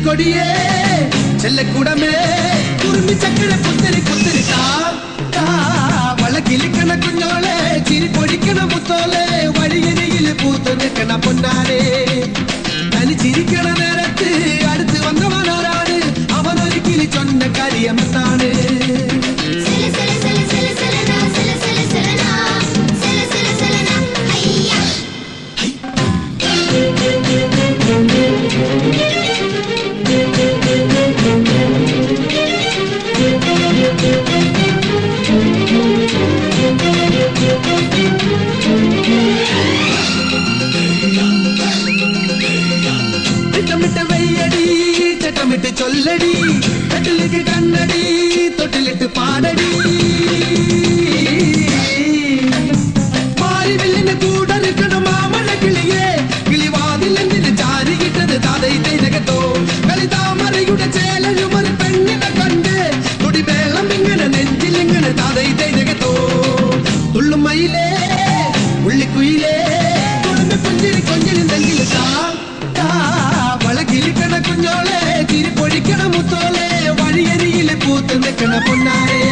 കൊടിയേ ചെല്ലക്കൂടമേ കുറുമ്പി ചക്കര പുത്തരി പുത്തരി വളക്കിലിക്കണ കുഞ്ഞോളെ ചിരി പൊടിക്കണ മുത്തോളെ വഴിയരികിൽ പൂത്തു നിൽക്കണ പൊന്നാരെ തനി ചിരിക്കണ നേരത്ത് അടുത്ത് വന്നവനാരാണ് അവനൊരിക്കൽ ചൊന്ന കാര്യമെത്താണ് ചട്ടമിട്ട് ചൊല്ലടി കട്ടിലേക്ക് കണ്ണടി തൊട്ടിലിട്ട് പാടടി മാരിവില്ലിന്റെ കൂടറിക്കണം മാമഴ കിളിയെ കിളിവാതിലെന്തിന് ചാരി കിട്ടത് താതൈ തൈനകത്തോ കളിതാമരയുടെ ചേലഴുമൊരു പെണ്ണിനെ കണ്ട് തുടിവേളം ഇങ്ങനെ നെഞ്ചിലിങ്ങനെ താതൈ തൈനകത്തോ തുള്ളുമയിലേ ഉള്ളിക്കുയിലേ കുടുംബ പുഞ്ചിരി കൊഞ്ചിരുന്നെങ്കിൽ വളകിലിക്കണ കുഞ്ഞോളെ ചിരി പൊടിക്കണ മുത്തോളെ വഴിയരികിലെ പൂത്ത് നിൽക്കണ പൊന്നാരെ